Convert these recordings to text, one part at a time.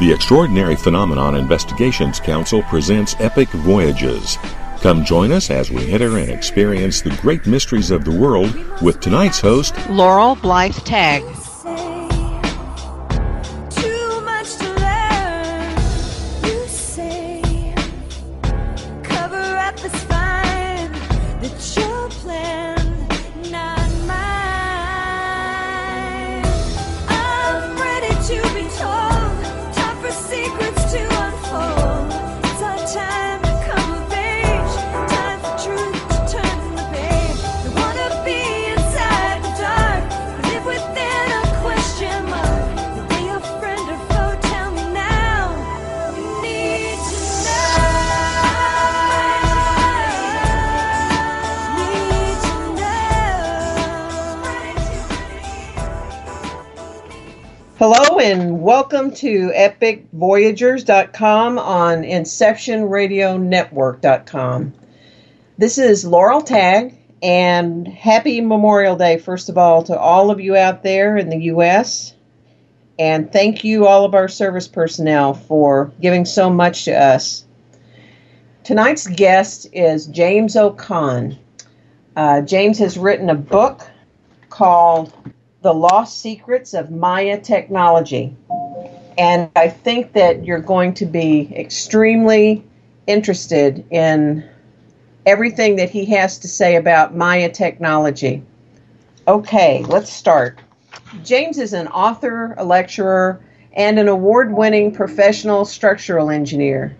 The Extraordinary Phenomenon Investigations Council presents EPIC Voyages. Come join us as we enter and experience the great mysteries of the world with tonight's host, Laurel Tague. Hello and welcome to EPICVoyagers.com on InceptionRadioNetwork.com. This is Laurel Tague, and happy Memorial Day, first of all, to all of you out there in the U.S. And thank you, all of our service personnel, for giving so much to us. Tonight's guest is James O'Con. James has written a book called The Lost Secrets of Maya Technology. And I think that you're going to be extremely interested in everything that he has to say about Maya technology. Okay, let's start. James is an author, a lecturer, and an award-winning professional structural engineer.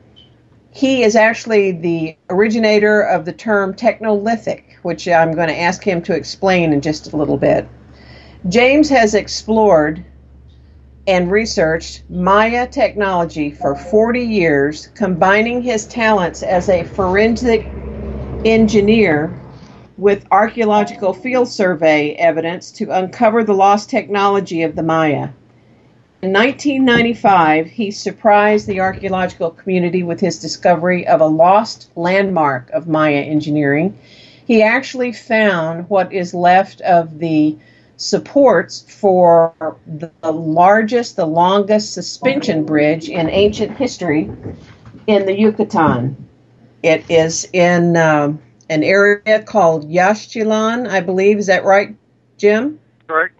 He is actually the originator of the term technolithic, which I'm going to ask him to explain in just a little bit. James has explored and researched Maya technology for 40 years, combining his talents as a forensic engineer with archaeological field survey evidence to uncover the lost technology of the Maya. In 1995, he surprised the archaeological community with his discovery of a lost landmark of Maya engineering. He actually found what is left of the supports for the longest suspension bridge in ancient history in the Yucatan. It is in an area called Yaxchilan, I believe. Is that right, Jim? Correct.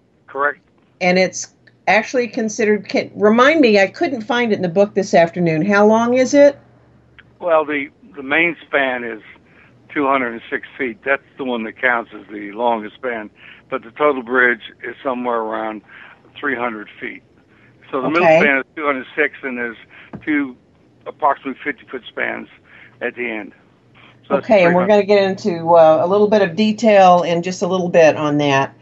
And it's actually considered, remind me, I couldn't find it in the book this afternoon. How long is it? Well, the main span is 206 feet. That's the one that counts as the longest span. But the total bridge is somewhere around 300 feet. So the middle span is 206, and there's two approximately 50-foot spans at the end. So okay, and we're going to get into a little bit of detail in just a little bit on that.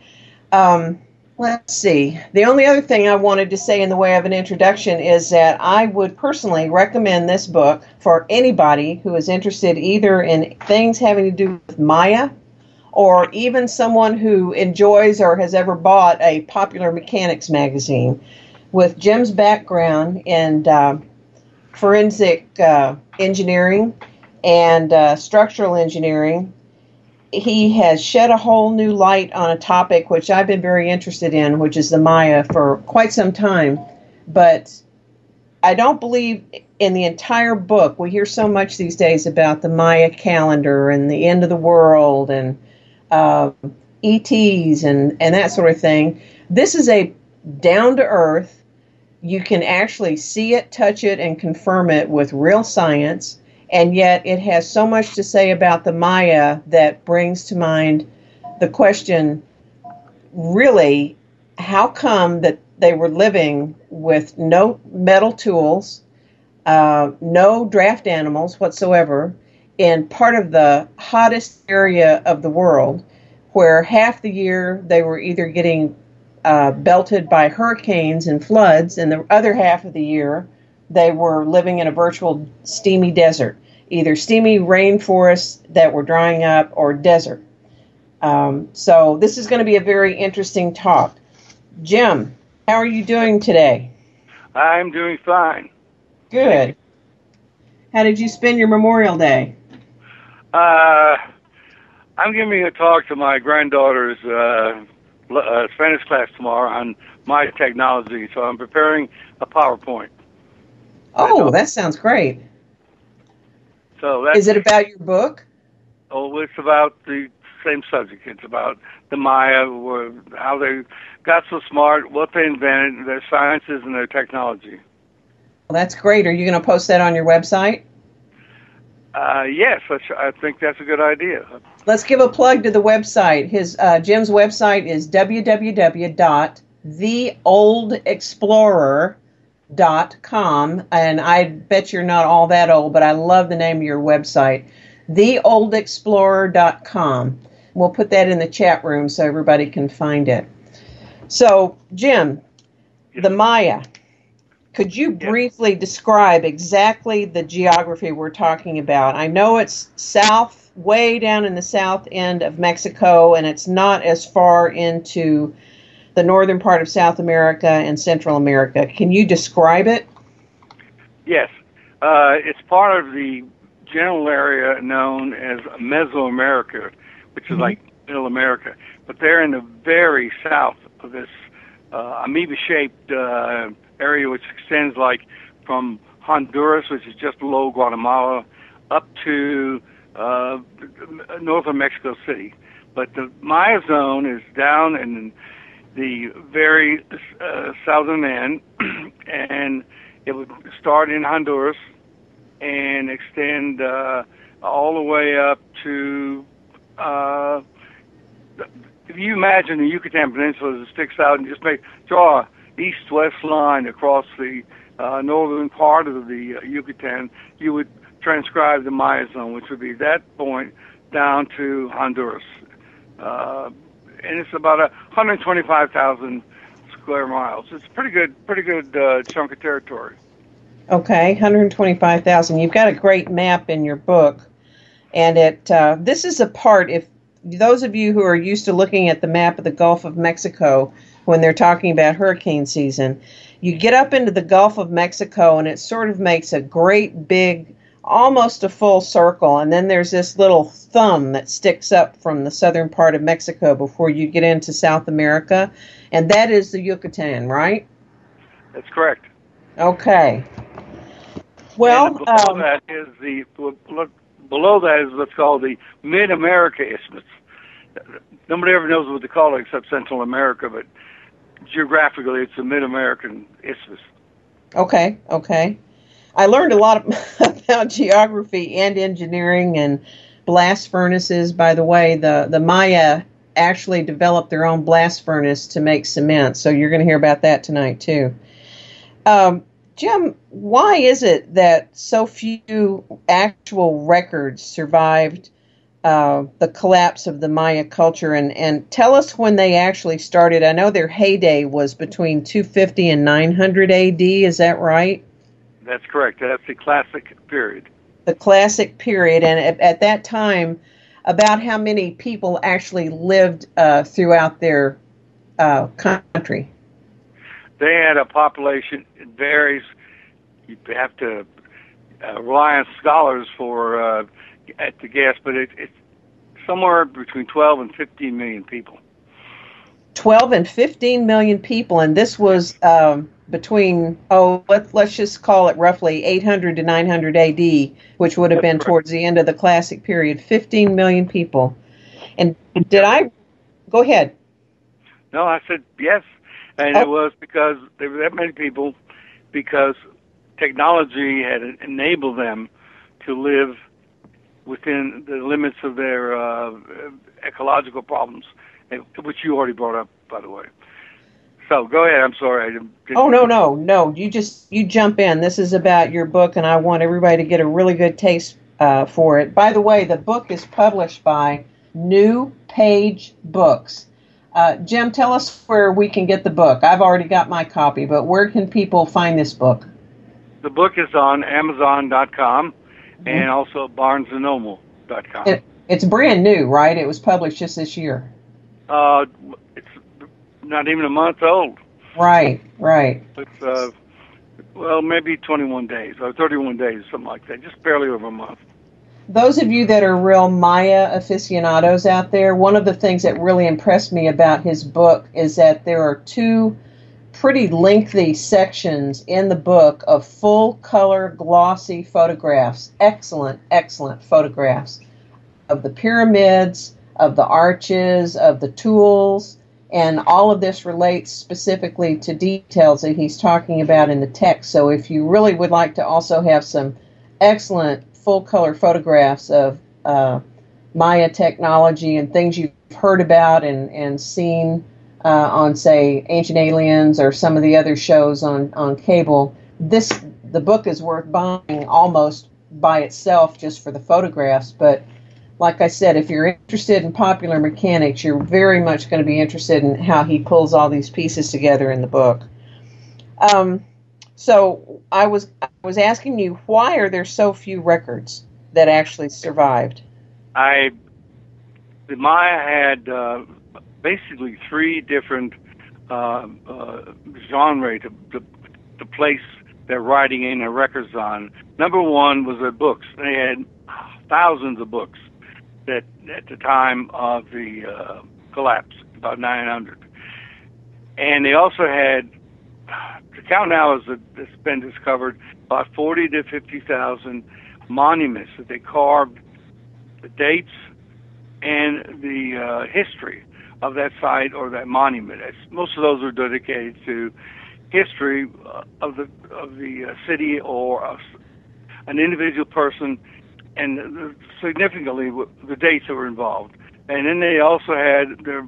Let's see. The only other thing I wanted to say in the way of an introduction is that I would personally recommend this book for anybody who is interested either in things having to do with Maya, or even someone who enjoys or has ever bought a popular mechanics magazine. With Jim's background in forensic engineering and structural engineering, he has shed a whole new light on a topic which I've been very interested in, which is the Maya, for quite some time. But I don't believe in the entire book. We hear so much these days about the Maya calendar and the end of the world and ETs and that sort of thing. This is a down-to-earth, you can actually see it, touch it, and confirm it with real science, and yet it has so much to say about the Maya that brings to mind the question, really, how come that they were living with no metal tools, no draft animals whatsoever, in part of the hottest area of the world, where half the year they were either getting belted by hurricanes and floods, and the other half of the year they were living in a virtual steamy desert, either steamy rainforests that were drying up or desert. So this is going to be a very interesting talk. Jim, how are you doing today? I'm doing fine. Good. How did you spend your Memorial Day? I'm giving a talk to my granddaughter's Spanish class tomorrow on Maya technology, so I'm preparing a PowerPoint. Oh, that sounds great. So that's, is it about your book? Oh, it's about the same subject. It's about the Maya, how they got so smart, what they invented, their sciences and their technology. Well, that's great. Are you going to post that on your website? Yes, I think that's a good idea. Let's give a plug to the website. Jim's website is www.theoldexplorer.com, and I bet you're not all that old, but I love the name of your website, theoldexplorer.com. We'll put that in the chat room so everybody can find it. So, Jim, the Maya, could you briefly describe exactly the geography we're talking about? I know it's south, way down in the south end of Mexico, and it's not as far into the northern part of South America and Central America. Can you describe it? Yes. It's part of the general area known as Mesoamerica, which is like Middle America. But they're in the very south of this amoeba-shaped area, which extends like from Honduras, which is just below Guatemala, up to north of Mexico City. But the Maya zone is down in the very southern end, and it would start in Honduras and extend all the way up to, if you imagine the Yucatan Peninsula as it sticks out and just draw an east-west line across the northern part of the Yucatan, you would transcribe the Maya zone, which would be that point down to Honduras. And it's about 125,000 square miles. It's a pretty good chunk of territory. Okay, 125,000. You've got a great map in your book, and this is a part, if those of you who are used to looking at the map of the Gulf of Mexico when they're talking about hurricane season, you get up into the Gulf of Mexico and it sort of makes a great big, almost a full circle, and then there's this little thumb that sticks up from the southern part of Mexico before you get into South America, and that is the Yucatan, right? That's correct. Okay. Well, below that is what's called the Mid-America Isthmus. Nobody ever knows what to call it except Central America, but geographically it's the Mid-American Isthmus. Okay. I learned a lot about geography and engineering and blast furnaces. By the way, the Maya actually developed their own blast furnace to make cement, so you're going to hear about that tonight too. Jim, why is it that so few actual records survived the collapse of the Maya culture? And tell us when they actually started. I know their heyday was between 250 and 900 AD. Is that right? That's correct. That's the classic period. The classic period. And at that time, about how many people actually lived throughout their country? They had a population, it varies. You have to rely on scholars to guess, but it's somewhere between 12 and 15 million people. 12 and 15 million people, and this was between, let's just call it roughly 800 to 900 AD, which would have been correct. Towards the end of the classic period. 15 million people. And go ahead. No, I said yes. And it was because there were that many people, because technology had enabled them to live within the limits of their ecological problems, which you already brought up, by the way. So go ahead. I'm sorry. No. You jump in. This is about your book, and I want everybody to get a really good taste for it. By the way, the book is published by New Page Books. Jim, tell us where we can get the book. I've already got my copy, but where can people find this book? The book is on Amazon.com and also BarnesandNoble.com. It's brand new, right? It was published just this year. It's not even a month old. Right. It's, maybe 21 days or 31 days, something like that, just barely over a month. Those of you that are real Maya aficionados out there, one of the things that really impressed me about his book is that there are two pretty lengthy sections in the book of full color glossy photographs, excellent photographs of the pyramids, of the arches, of the tools, and all of this relates specifically to details that he's talking about in the text. So if you really would like to also have some excellent full color photographs of Maya technology and things you've heard about and seen on, say, Ancient Aliens or some of the other shows on cable, the book is worth buying almost by itself just for the photographs. But like I said, if you're interested in popular mechanics, you're very much going to be interested in how he pulls all these pieces together in the book. So I was asking you, why are there so few records that actually survived? The Maya had basically three different genres to place their writing in their records on. Number one was their books. They had thousands of books that at the time of the collapse, about 900. And they also had, to count now as it's been discovered, about 40 to 50,000 monuments that they carved the dates and the history of that site or that monument. Most of those are dedicated to history of the city or an individual person, and significantly the dates that were involved. And then they also had their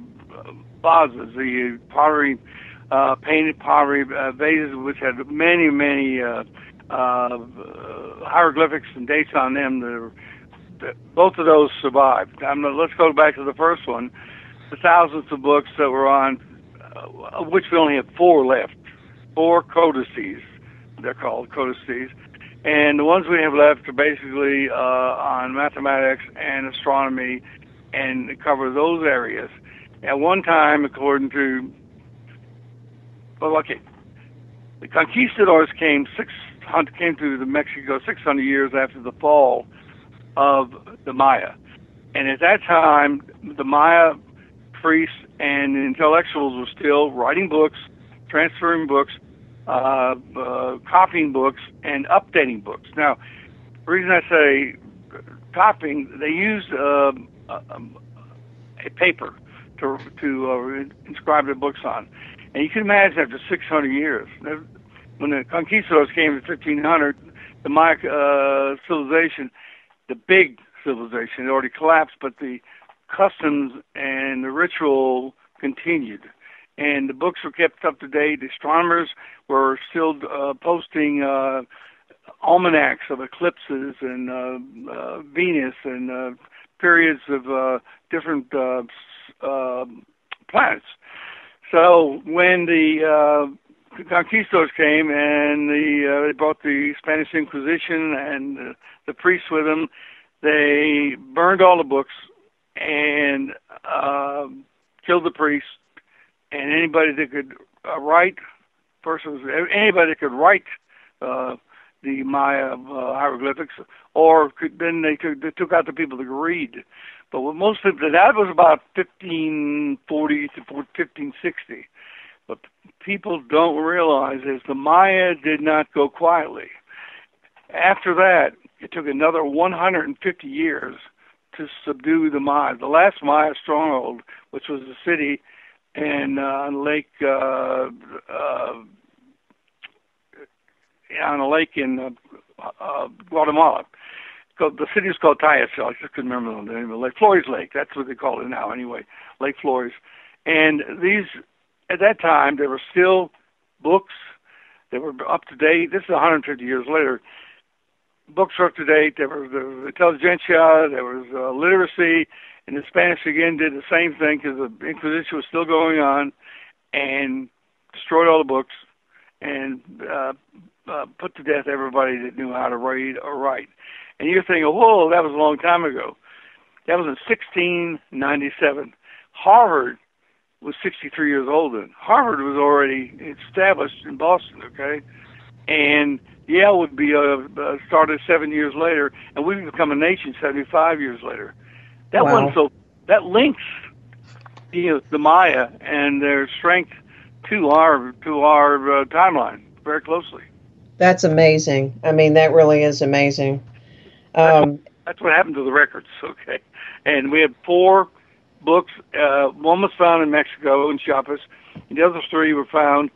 vases, the pottery, painted pottery vases, which had many hieroglyphics and dates on them. Both of those survived. Let's go back to the first one. The thousands of books that were on, of which we only have 4 left. 4 codices, they're called codices. And the ones we have left are basically on mathematics and astronomy and cover those areas. At one time, according to, the conquistadors came to Mexico 600 years after the fall of the Maya. And at that time, the Maya priests and intellectuals were still writing books, transferring books, copying books, and updating books. Now, the reason I say copying, they used a paper to inscribe their books on. And you can imagine after 600 years, when the conquistadors came in 1500, the Maya civilization, the big civilization, it already collapsed, but the customs and the ritual continued. And the books were kept up to date. The astronomers were still posting almanacs of eclipses and Venus and periods of different planets. So when the conquistadors came and they brought the Spanish Inquisition and the priests with them, they burned all the books and killed the priests. And anybody that could anybody that could write the Maya hieroglyphics, or they took out the people that could read. But with most people, that was about 1540 to 1560. But people don't realize is the Maya did not go quietly. After that, it took another 150 years to subdue the Maya. The last Maya stronghold, which was a city and on a lake in Guatemala. The city is called Tireless. I just couldn't remember the name of it. Lake Flores Lake. That's what they call it now, anyway. Lake Flores. And these, at that time, there were still books. They were up to date. This is 150 years later. Books were up to date. There was the intelligentsia. There was literacy. And the Spanish, again, did the same thing because the Inquisition was still going on and destroyed all the books and put to death everybody that knew how to read or write. And you're thinking, whoa, that was a long time ago. That was in 1697. Harvard was 63 years old then. Harvard was already established in Boston, okay? And Yale would be started 7 years later, and we've become a nation 75 years later. That links, the Maya and their strength to our timeline very closely. That's amazing. I mean, that really is amazing. That's what happened to the records. Okay, and we had 4 books. One was found in Mexico in Chiapas, and the other 3 were found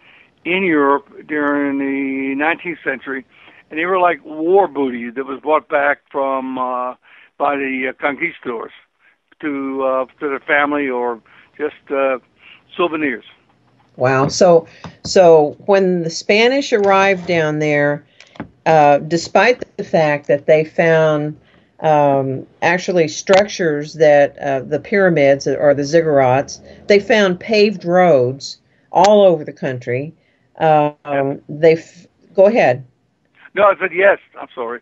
in Europe during the 19th century, and they were like war booty that was brought back from by the conquistadors to their family or just souvenirs. Wow. So when the Spanish arrived down there, despite the fact that they found actually structures that the pyramids or the ziggurats, they found paved roads all over the country. Go ahead. No, I said yes. I'm sorry.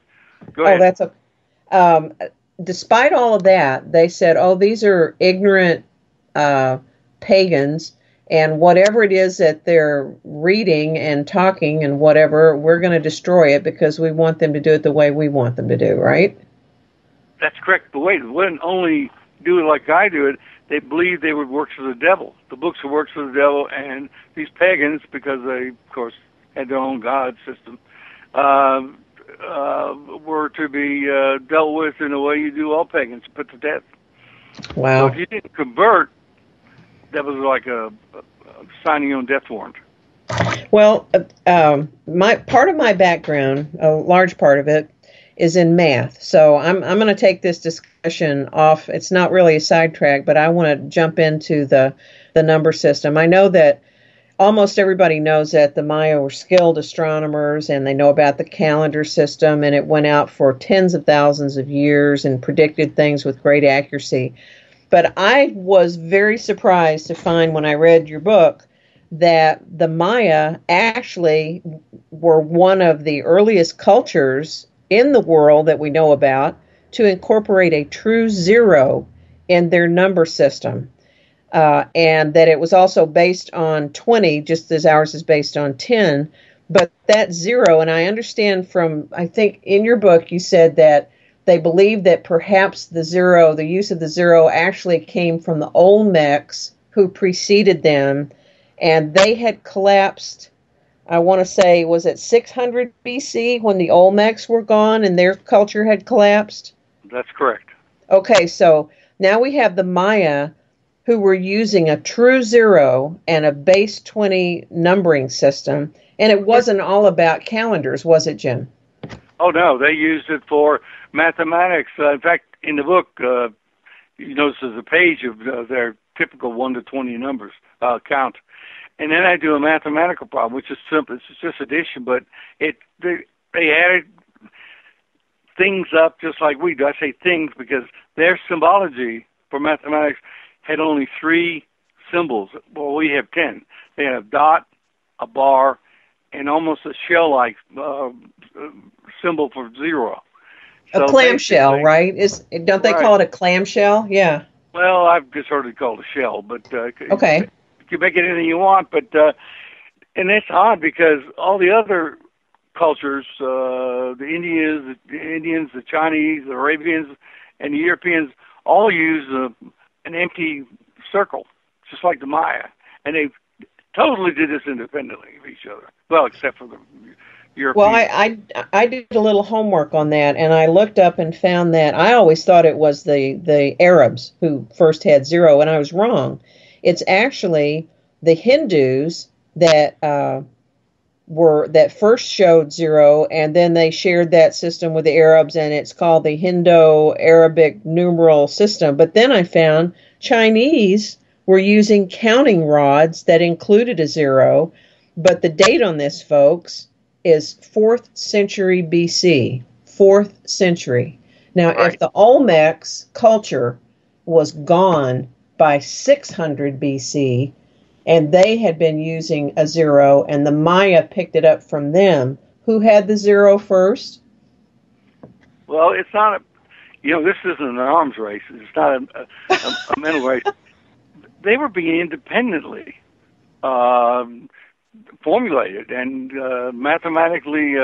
Go ahead. Oh, that's okay. Despite all of that, they said, "Oh, these are ignorant pagans, and whatever it is that they're reading and talking and whatever, we're going to destroy it because we want them to do it the way we want them to do." Right? That's correct. But wait, they wouldn't only do it like I do it. They believed they were works of the devil. The books were works of the devil, and these pagans, because they, of course, had their own god system, were to be dealt with in the way you do all pagans, put to death. Wow. So if you didn't convert, that was like a signing your own death warrant. Well, my part of my background, a large part of it, is in math. So I'm going to take this discussion off. It's not really a sidetrack, but I want to jump into the number system. I know that almost everybody knows that the Maya were skilled astronomers, and they know about the calendar system, and it went out for tens of thousands of years and predicted things with great accuracy. But I was very surprised to find when I read your book that the Maya actually were one of the earliest cultures in the world that we know about to incorporate a true zero in their number system. And that it was also based on 20, just as ours is based on 10. But that zero, and I understand from, I think in your book, you said that they believe that perhaps the use of the zero actually came from the Olmecs who preceded them, and they had collapsed, I want to say, was it 600 BC when the Olmecs were gone and their culture had collapsed? That's correct. Okay, so now we have the Maya who were using a true zero and a base 20 numbering system, and it wasn't all about calendars, was it, Jim? Oh, no, they used it for mathematics. In fact, in the book, you notice there's a page of their typical 1 to 20 numbers count. And then I do a mathematical problem, which is simple. It's just addition, but they added things up just like we do. I say things because their symbology for mathematics had only 3 symbols. Well, we have 10. They have a dot, a bar, and almost a shell-like symbol for zero. A clamshell, right? Don't they call it a clamshell? Yeah. Well, I've just heard it called a shell, but okay. You make it anything you want, but and it's odd because all the other cultures, the Indians, the Chinese, the Arabians, and the Europeans all use an empty circle, just like the Maya, and they totally did this independently of each other. Well, except for the Europeans. Well, I did a little homework on that, and I looked up and found that I always thought it was the Arabs who first had zero, and I was wrong. It's actually the Hindus that first showed zero, and then they shared that system with the Arabs, and it's called the Indo-Arabic numeral system. But then I found Chinese were using counting rods that included a zero, but the date on this, folks, is 4th century BC. 4th century. Now, if the Olmecs culture was gone by 600 BC, and they had been using a zero, and the Maya picked it up from them, who had the zero first? Well, it's not this isn't an arms race. It's not a mental race. They were being independently formulated and mathematically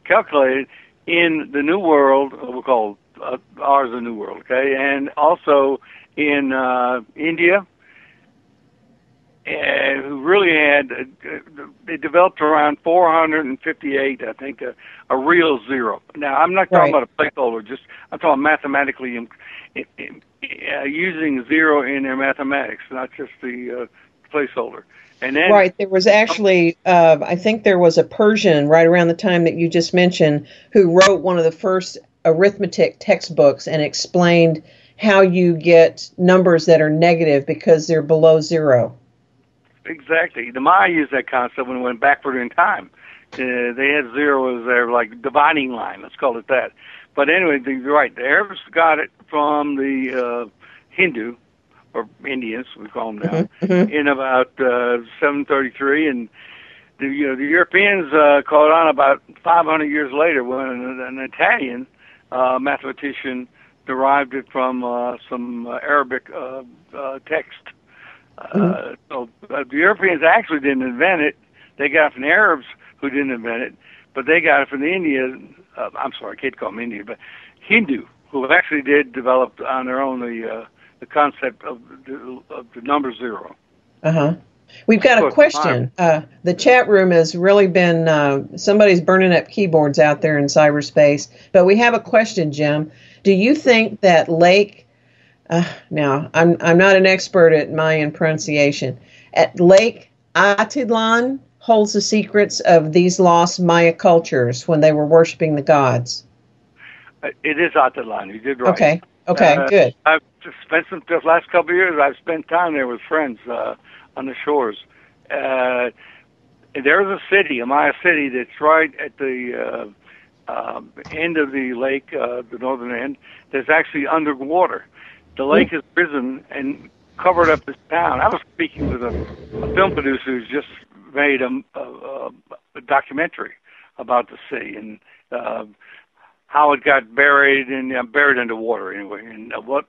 calculated in the New World. We'll call ours the New World, okay? And also in India who really had, they developed around 458, I think, a real zero. Now, I'm not talking about a placeholder, I'm talking mathematically using zero in their mathematics, not just the placeholder. And then, there was actually, I think there was a Persian right around the time that you just mentioned who wrote one of the first arithmetic textbooks and explained how you get numbers that are negative because they're below zero. Exactly. The Maya used that concept when it went backward in time. They had zero as their dividing line. Let's call it that. But anyway, you're right. The Arabs got it from the Hindu, or Indians, we call them now, in about 733, and the Europeans caught on about 500 years later when an Italian mathematician derived it from some Arabic text. So the Europeans actually didn't invent it. They got it from the Arabs, who didn't invent it, but they got it from the Indians. I'm sorry, I can't call them Indian, but Hindu, who actually did develop on their own the concept of the number zero. We've got a question. The chat room has really been, somebody's burning up keyboards out there in cyberspace, but we have a question, Jim. Do you think that Lake, now I'm not an expert at Mayan pronunciation, at Lake Atitlan holds the secrets of these lost Maya cultures when they were worshiping the gods? It is Atitlan. You did right. Okay, good. I've spent the last couple of years, I've spent time there with friends on the shores. There's a city, a Maya city, that's right at the end of the lake, the northern end, that's actually underwater. The lake has risen and covered up this town. I was speaking with a film producer who's just made a documentary about the city and how it got buried underwater anyway, and what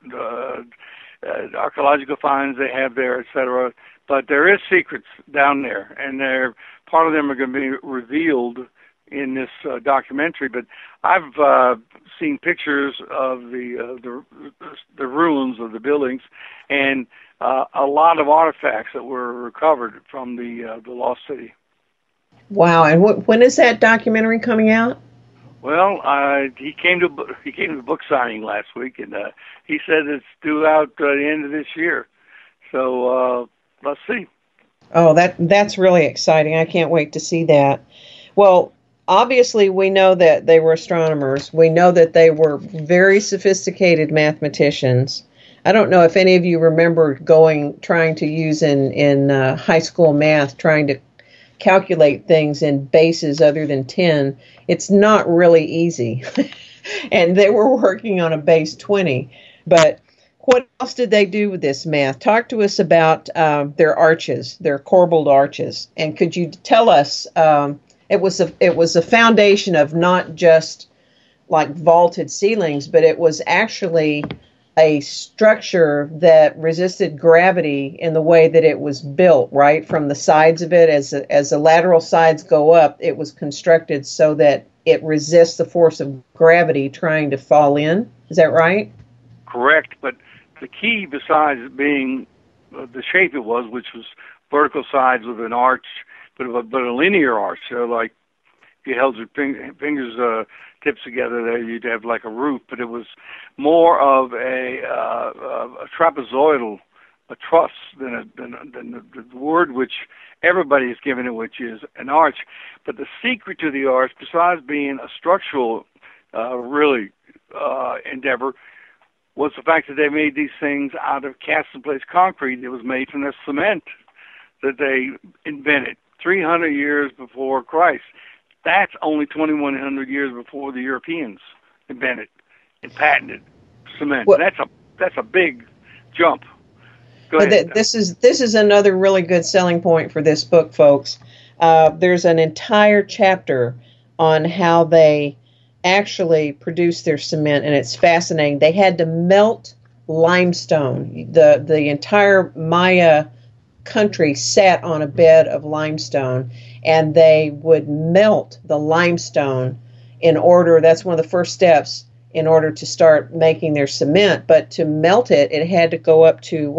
archaeological finds they have there, etc. But there is secrets down there, and part of them are going to be revealed in this documentary. But I've seen pictures of the ruins of the buildings, and a lot of artifacts that were recovered from the lost city. Wow! And when is that documentary coming out? Well, he came to the book signing last week, and he said it's due out the end of this year. So let's see. Oh, that's really exciting! I can't wait to see that. Well, obviously, we know that they were astronomers. We know that they were very sophisticated mathematicians. I don't know if any of you remember trying to use in high school math, trying to calculate things in bases other than 10. It's not really easy. And they were working on a base 20. But what else did they do with this math? Talk to us about their arches, their corbelled arches. And could you tell us, it was a foundation of not just like vaulted ceilings, but it was actually a structure that resisted gravity in the way that it was built, right? From the sides of it, as the lateral sides go up, it was constructed so that it resists the force of gravity trying to fall in. Is that right? Correct. But the key, besides being the shape it was, which was vertical sides with an arch, but a linear arch, so like if you held your fingers tips together there, you'd have like a roof, but it was more of a trapezoidal, a truss than the word which everybody is given it, which is an arch. But the secret to the arch, besides being a structural endeavor, was the fact that they made these things out of cast-in-place concrete that was made from the cement that they invented 300 years before Christ. That's only 2,100 years before the Europeans invented and patented cement. Well, that's a big jump. Go ahead. This is another really good selling point for this book, folks. There's an entire chapter on how they actually produce their cement, and it's fascinating. They had to melt limestone. The entire Maya country sat on a bed of limestone, and they would melt the limestone in order, that's one of the first steps, in order to start making their cement. But to melt it, it had to go up to,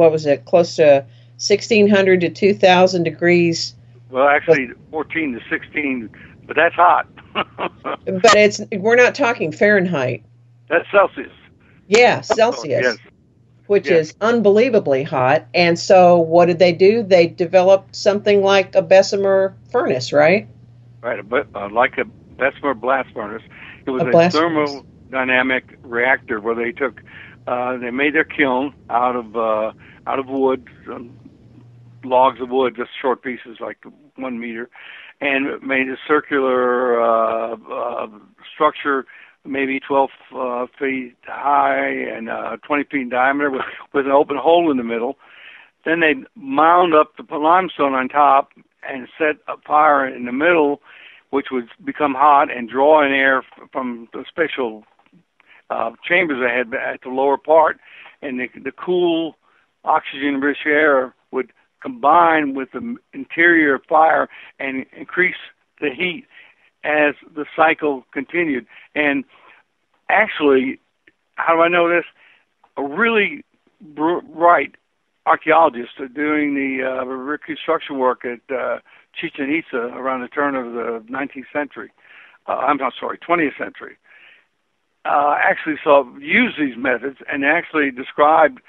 close to 1,600 to 2,000 degrees. Well, actually, 14 to 16, but that's hot. But we're not talking Fahrenheit. That's Celsius. Yeah, Celsius. Yes. Which is unbelievably hot. And so what did they do? They developed something like a Bessemer furnace, right? Right, like a Bessemer blast furnace. It was a thermodynamic reactor where they took, they made their kiln out of wood, logs of wood, just short pieces like 1 meter, and made a circular structure, maybe 12 feet high and 20 feet in diameter with an open hole in the middle. Then they mound up the limestone on top and set a fire in the middle, which would become hot and draw in air from the special chambers they had at the lower part. And the cool oxygen-rich air would combine with the interior fire and increase the heat as the cycle continued. And actually, how do I know this? A really bright archaeologist doing the reconstruction work at Chichen Itza around the turn of the 19th century, 20th century, actually used these methods and actually described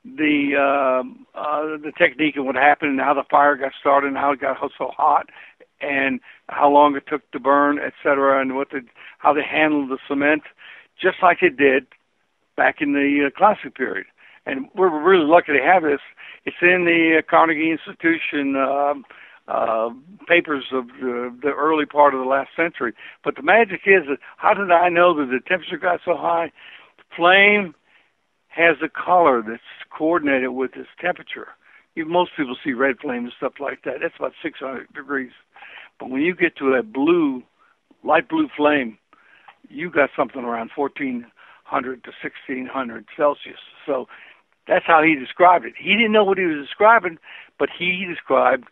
the technique and what happened and how the fire got started and how it got so hot and how long it took to burn, etc., and how they handled the cement, just like it did back in the classic period. And we're really lucky to have this. It's in the Carnegie Institution papers of the early part of the last century. But the magic is that how did I know that the temperature got so high? Flame has a color that's coordinated with its temperature. Most people see red flame and stuff like that. That's about 600 degrees. But when you get to a light blue flame, you got something around 1,400 to 1,600 Celsius. So that's how he described it. He didn't know what he was describing, but he described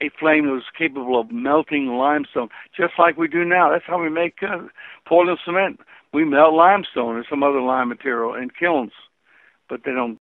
a flame that was capable of melting limestone, just like we do now. That's how we make Portland cement. We melt limestone and some other lime material in kilns, but they don't